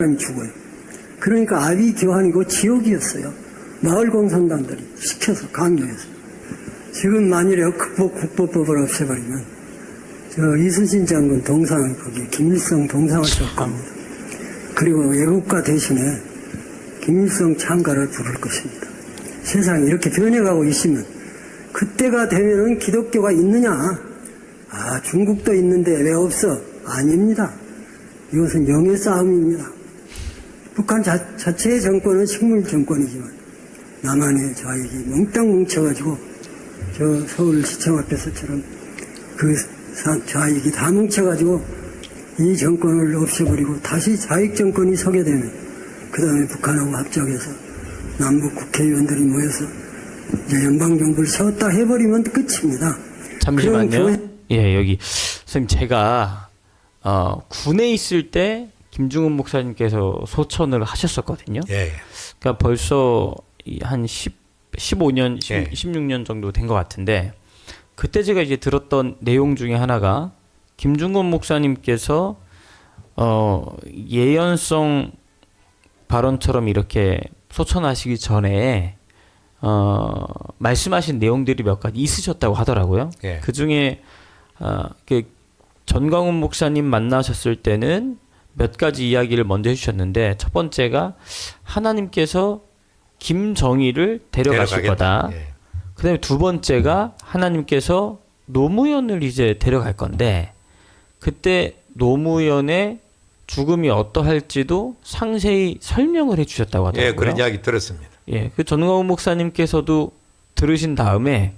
사람이 죽어요. 그러니까 아비 교환이고 지옥이었어요. 마을 공산당들이 시켜서 강요해서. 지금 만일에 국보법을 없애버리면 저 이순신 장군 동상 거기 김일성 동상을 쏠 겁니다. 그리고 애국가 대신에 김일성 창가를 부를 것입니다. 세상이 이렇게 변해가고 있으면 그때가 되면은 기독교가 있느냐? 아, 중국도 있는데 왜 없어? 아닙니다. 이것은 영의 싸움입니다. 북한 자체의 정권은 식물 정권이지만 남한의 좌익이 몽땅 뭉쳐가지고 저 서울시청 앞에서처럼 그 좌익이 다 뭉쳐가지고 이 정권을 없애버리고 다시 좌익 정권이 서게 되면 그 다음에 북한하고 합작해서 남북 국회의원들이 모여서 이제 연방정부를 세웠다 해버리면 끝입니다. 잠시만요. 예, 여기 선생님 제가 군에 있을 때 김중훈 목사님께서 소천을 하셨었거든요. 예. 그러니까 벌써 한 15년, 예. 16년 정도 된 것 같은데 그때 제가 이제 들었던 내용 중에 하나가 김중훈 목사님께서 예언성 발언처럼 이렇게 소천하시기 전에 말씀하신 내용들이 몇 가지 있으셨다고 하더라고요. 예. 그 중에 전광훈 목사님 만나셨을 때는 몇 가지 이야기를 먼저 해주셨는데 첫 번째가 하나님께서 김정일을 데려가실 거다. 예. 그다음에 두 번째가 하나님께서 노무현을 이제 데려갈 건데 그때 노무현의 죽음이 어떠할지도 상세히 설명을 해주셨다고 하더라고요. 예, 그런 이야기 들었습니다. 예, 그 전광훈 목사님께서도 들으신 다음에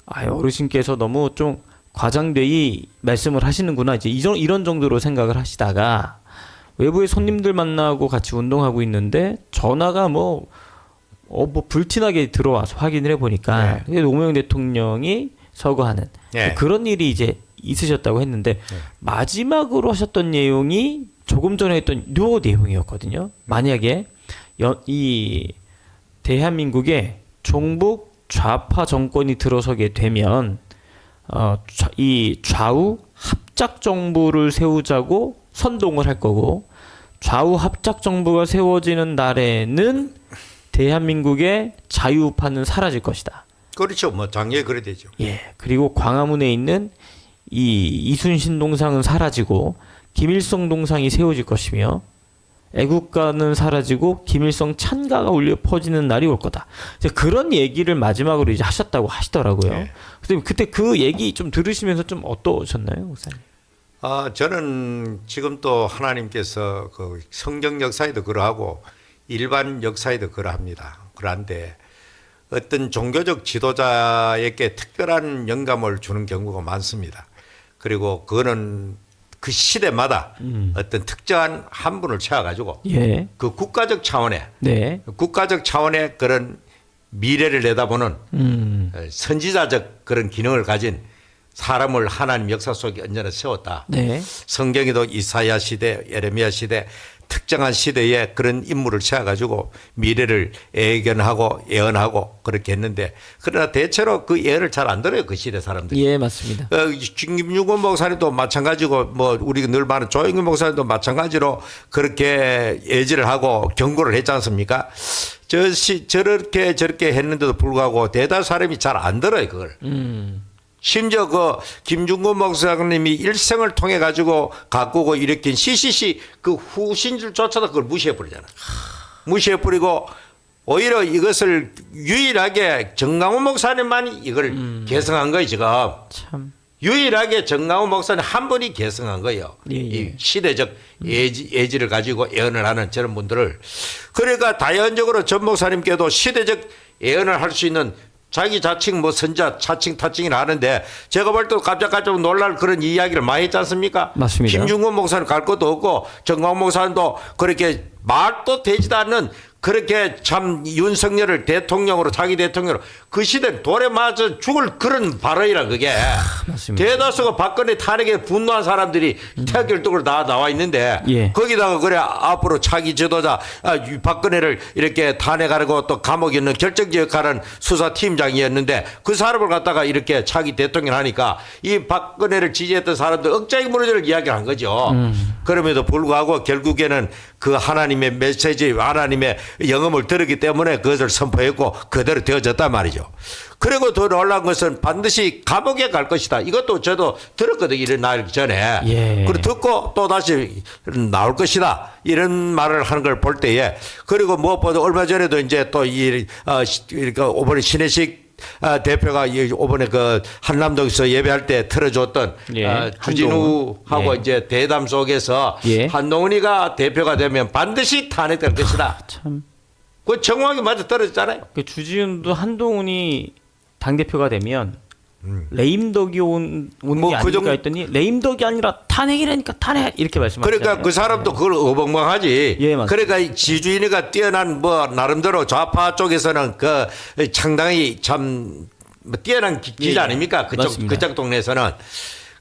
어르신께서 너무 좀 과장되이 말씀을 하시는구나 이제 이런 정도로 생각을 하시다가 외부의 손님들 만나고 같이 운동하고 있는데 전화가 뭐 불티나게 들어와서 확인을 해보니까 네. 노무현 대통령이 서거하는 네. 그런 일이 이제 있으셨다고 했는데 네. 마지막으로 하셨던 내용이 조금 전에 했던 요 내용이었거든요. 만약에 이 대한민국에 종북 좌파 정권이 들어서게 되면 이 좌우 합작 정부를 세우자고 선동을 할 거고 좌우 합작 정부가 세워지는 날에는 대한민국의 자유우파는 사라질 것이다. 그렇죠. 뭐 장례 그래 되죠. 예. 그리고 광화문에 있는 이 이순신 동상은 사라지고 김일성 동상이 세워질 것이며 애국가는 사라지고 김일성 찬가가 울려 퍼지는 날이 올 거다. 이제 그런 얘기를 마지막으로 이제 하셨다고 하시더라고요. 네. 근데 그때 그 얘기 좀 들으시면서 좀 어떠셨나요, 목사님? 저는 지금 또 하나님께서 그 성경 역사에도 그러하고 일반 역사에도 그러합니다. 그런데 어떤 종교적 지도자에게 특별한 영감을 주는 경우가 많습니다. 그리고 그거는 그 시대마다 어떤 특정한 한 분을 채워가지고 예. 그 국가적 차원의 네. 국가적 차원의 그런 미래를 내다보는 선지자적 그런 기능을 가진 사람을 하나님 역사 속에 언제나 세웠다. 네. 성경에도 이사야 시대, 예레미야 시대 특정한 시대에 그런 인물을 세워가지고 미래를 예견하고 예언하고 그렇게 했는데 그러나 대체로 그 예언을 잘 안 들어요. 그 시대 사람들이. 예, 맞습니다. 김중훈 목사님도 마찬가지고 뭐 우리가 늘 말하는 조영균 목사님도 마찬가지로 그렇게 예지를 하고 경고를 했지 않습니까? 저렇게 했는데도 불구하고 대다수 사람이 잘 안 들어요. 그걸. 심지어 그 김중근 목사님이 일생을 통해 가지고 가꾸고 일으킨 CCC 그 후신들조차도 그걸 무시해버리잖아. 무시해버리고 오히려 이것을 유일하게 정강훈 목사님만이 이걸 개성한 거예요 지금. 참. 유일하게 정강훈 목사님 한 분이 개성한 거예요. 예, 예. 이 시대적 예지를 가지고 예언을 하는 저런 분들을. 그러니까 다연적으로 전 목사님께도 시대적 예언을 할 수 있는 자기 자칭 뭐 선자 자칭 타칭이라 하는데 제가 볼 때 깜짝깜짝 놀랄 그런 이야기를 많이 했지 않습니까? 맞습니다. 김중근 목사님 갈 것도 없고 정광훈 목사님도 그렇게 말도 되지도 않는 그렇게 참 윤석열을 대통령으로 자기 대통령으로 그 시대는 돌에 맞아 죽을 그런 발언이라 그게. 맞습니다. 대다수가 박근혜 탄핵에 분노한 사람들이 태극결독으로 다 나와 있는데 예. 거기다가 그래 앞으로 차기 지도자 박근혜를 이렇게 탄핵하고 또 감옥에 있는 결정적 역할은 수사팀장이었는데 그 사람을 갖다가 이렇게 차기 대통령 하니까 이 박근혜를 지지했던 사람들 억장이 무너질 이야기를 한 거죠. 그럼에도 불구하고 결국에는 그 하나님의 메시지, 하나님의 영음을 들었기 때문에 그것을 선포했고 그대로 되어졌단 말이죠. 그리고 더 놀라운 것은 반드시 감옥에 갈 것이다. 이것도 저도 들었거든요. 일어나기 전에. 예. 그리고 듣고 또 다시 나올 것이다. 이런 말을 하는 걸 볼 때에, 그리고 무엇보다 얼마 전에도 이제 또 이번에 신혜식 대표가 이번에 그 한남동에서 예배할 때 틀어줬던 예, 주진우하고 한동훈. 예. 이제 대담 속에서 예. 한동훈이가 대표가 되면 반드시 탄핵될 것이다. 참. 그 정확하게 맞아 떨어졌잖아요. 그 주지훈도 한동훈이 당 대표가 되면 레임덕이 오는 뭐 게 그 아닐까 정도- 했더니 레임덕이 아니라 탄핵이라니까 탄핵 이렇게 말씀하셨잖아요. 그러니까 그 사람도 그걸 어벙벙하지. 예, 맞습니다. 그러니까 이 지주인이가 뛰어난 뭐 나름대로 좌파 쪽에서는 그 상당히 참 뛰어난 기자 예, 아닙니까? 맞습니다. 그쪽 동네에서는.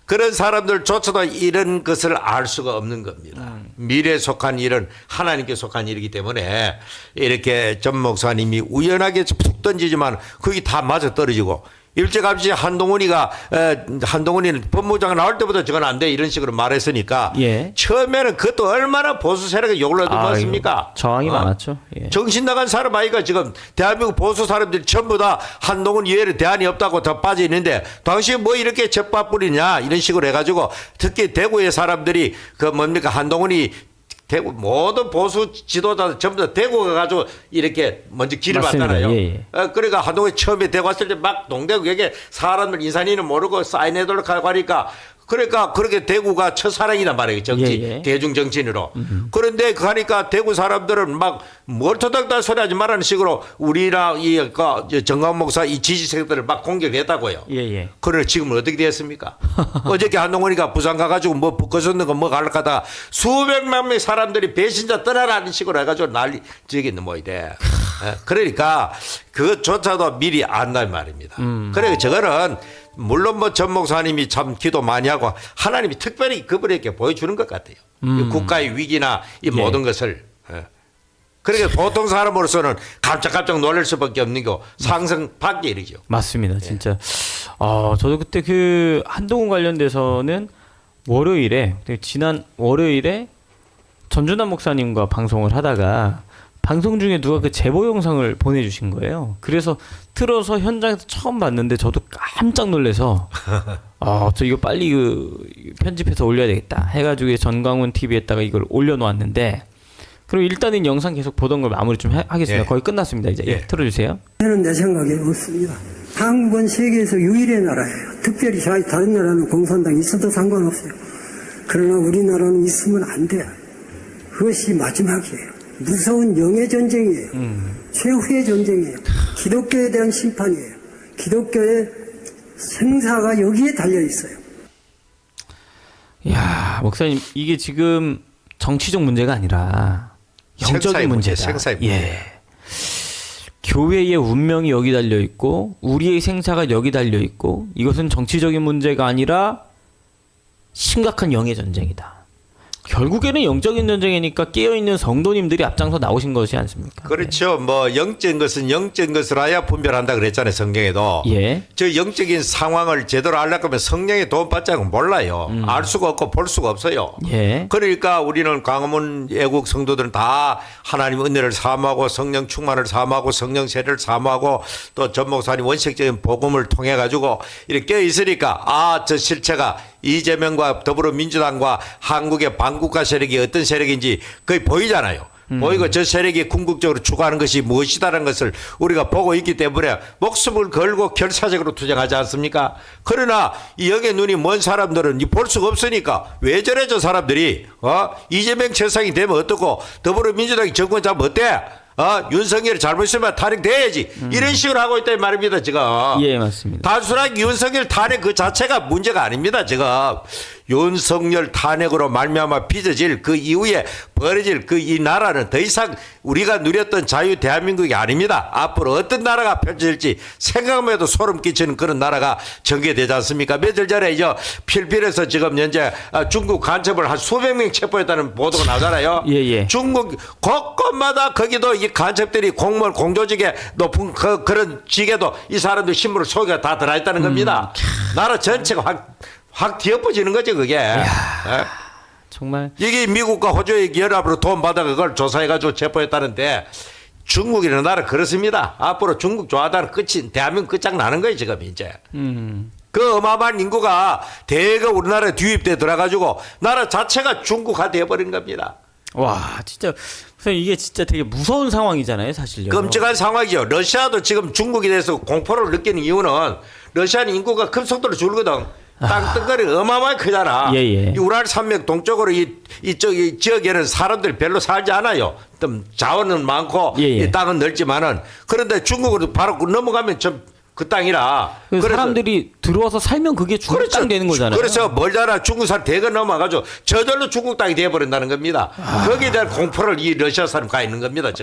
그런 사람들조차도 이런 것을 알 수가 없는 겁니다. 미래에 속한 일은 하나님께 속한 일이기 때문에 이렇게 전 목사님이 우연하게 툭 던지지만 그게 다 맞아 떨어지고, 일찌감치 한동훈이는 법무장관 나올 때부터 저건 안 돼 이런 식으로 말했으니까 예. 처음에는 그것도 얼마나 보수 세력에 욕을 얻은 것 같습니까? 저항이 많았죠. 예. 정신 나간 사람 아이가 지금 대한민국 보수 사람들이 전부 다 한동훈 이외에 대안이 없다고 다 빠져 있는데 당신 뭐 이렇게 젖밥 뿌리냐 이런 식으로 해가지고, 특히 대구의 사람들이 그 뭡니까 한동훈이 대구 모든 보수 지도자들 전부 다 대구 가가지고 이렇게 먼저 길을 맞습니다. 봤잖아요. 예, 예. 그러니까 한동훈이 처음에 대구 왔을 때 막 동대구에게 사람들 인산이는 모르고 사인해도록 하고 하니까, 그러니까 그렇게 대구가 첫사랑이란 말이에요. 정치, 예, 예. 대중 정치인으로. 그런데 가니까 대구 사람들은 막 멀토닥다 소리 하지 말라는 식으로 우리랑 정강 목사 이 지지세력들을 막 공격했다고요. 예, 예. 그러나 지금은 어떻게 되었습니까? 어저께 한동훈이가 부산 가가지고 뭐 북거선는 거 뭐 가려고 하다가 수백만 명의 사람들이 배신자 떠나라는 식으로 해가지고 난리 지겠는 뭐 이래. 그러니까 그것조차도 미리 안단 말입니다. 그러니까 저거는 물론 뭐 전 목사님이 참 기도 많이 하고 하나님이 특별히 그분에게 보여주는 것 같아요. 이 국가의 위기나 이 예. 모든 것을. 그러니까 보통 사람으로서는 깜짝깜짝 놀랄 수밖에 없는 거 상상 밖의 일이죠. 맞습니다. 진짜. 저도 그때 그 한동훈 관련돼서는 지난 월요일에 전준환 목사님과 방송을 하다가 방송 중에 누가 그 제보 영상을 보내주신 거예요. 그래서 틀어서 현장에서 처음 봤는데 저도 깜짝 놀라서 저 이거 빨리 편집해서 올려야 되겠다 해가지고 전광훈 TV에다가 이걸 올려놓았는데, 그럼 일단은 영상 계속 보던 걸 마무리 좀 하겠습니다. 예. 거의 끝났습니다. 이제 예. 틀어주세요. 저는 내 생각에 없습니다. 한국은 세계에서 유일의 나라예요. 특별히 다른 나라는 공산당이 있어도 상관없어요. 그러나 우리나라는 있으면 안 돼요. 그것이 마지막이에요. 무서운 영의 전쟁이에요. 최후의 전쟁이에요. 기독교에 대한 심판이에요. 기독교의 생사가 여기에 달려 있어요. 이야, 목사님, 이게 지금 정치적 문제가 아니라 영적인 생사의 문제, 문제다. 생사의 문제. 예. 교회의 운명이 여기 달려 있고 우리의 생사가 여기 달려 있고, 이것은 정치적인 문제가 아니라 심각한 영의 전쟁이다. 결국에는 영적인 전쟁이니까 깨어있는 성도님들이 앞장서 나오신 것이 않습니까? 그렇죠. 뭐 영적인 것은 영적인 것을 알아야 분별한다 그랬잖아요. 성경에도. 예. 저 영적인 상황을 제대로 알려고 하면 성령의 도움 받지 않고 몰라요. 알 수가 없고 볼 수가 없어요. 예. 그러니까 우리는 광화문 애국 성도들은 다 하나님 은혜를 사모하고 성령 충만을 사모하고 성령 세례를 사모하고 또 전 목사님 원칙적인 복음을 통해 가지고 이렇게 있으니까 저 실체가 이재명과 더불어민주당과 한국의 반국가 세력이 어떤 세력인지 거의 보이잖아요. 보이고 저 세력이 궁극적으로 추구하는 것이 무엇이다라는 것을 우리가 보고 있기 때문에 목숨을 걸고 결사적으로 투쟁하지 않습니까? 그러나 이 영의 눈이 먼 사람들은 볼 수가 없으니까 왜 저래 저 사람들이 이재명 최상이 되면 어떻고 더불어민주당이 정권 잡으면 어때? 윤석열이 잘못했으면 탄핵돼야지. 이런 식으로 하고 있다 이 말입니다 지금. 예, 맞습니다. 단순하게 윤석열 탄핵 그 자체가 문제가 아닙니다. 지금 윤석열 탄핵으로 말미암아 빚어질 그 이후에 벌어질 그 이 나라는 더 이상 우리가 누렸던 자유 대한민국이 아닙니다. 앞으로 어떤 나라가 펼쳐질지 생각만 해도 소름 끼치는 그런 나라가 전개되지 않습니까? 며칠 전에 필리핀에서 지금 현재 중국 간첩을 한 수백 명 체포했다는 보도가 나오잖아요. 예, 예. 중국 곳곳마다 거기도 이 간첩들이 공무원 공조직에 높은 그런 직에도 이 사람들 신문을 속에 다 들어있다는 겁니다. 나라 전체가 확 뒤엎어지는 거죠 그게. 정말 이게 미국과 호주의 연합으로 돈 받아 그걸 조사해가지고 체포했다는데 중국이라는 나라 그렇습니다. 앞으로 중국 좋아하다는 끝이 대한민국 끝장나는 거예요 지금 이제. 그 어마어마한 인구가 대거 우리나라에 뒤입돼 들어가지고 나라 자체가 중국화 돼버린 겁니다. 와 진짜 선생님 이게 진짜 되게 무서운 상황이잖아요 사실요. 끔찍한 상황이죠. 러시아도 지금 중국에 대해서 공포를 느끼는 이유는 러시아는 인구가 급속도로 줄거든. 땅덩어리 어마어마하게 크잖아. 예, 예. 이 우랄 산맥 동쪽으로 이쪽 이 지역에는 사람들이 별로 살지 않아요. 좀 자원은 많고 예, 예. 이 땅은 넓지만은 그런데 중국으로 바로 넘어가면 좀 그 땅이라. 그래서 사람들이 들어와서 살면 그게 중국 땅 되는 거잖아요. 그래서 멀잖아. 중국산 대거 넘어가지고 저절로 중국 땅이 돼버린다는 겁니다. 거기에 대한 공포를 이 러시아 사람 가 있는 겁니다. 지금.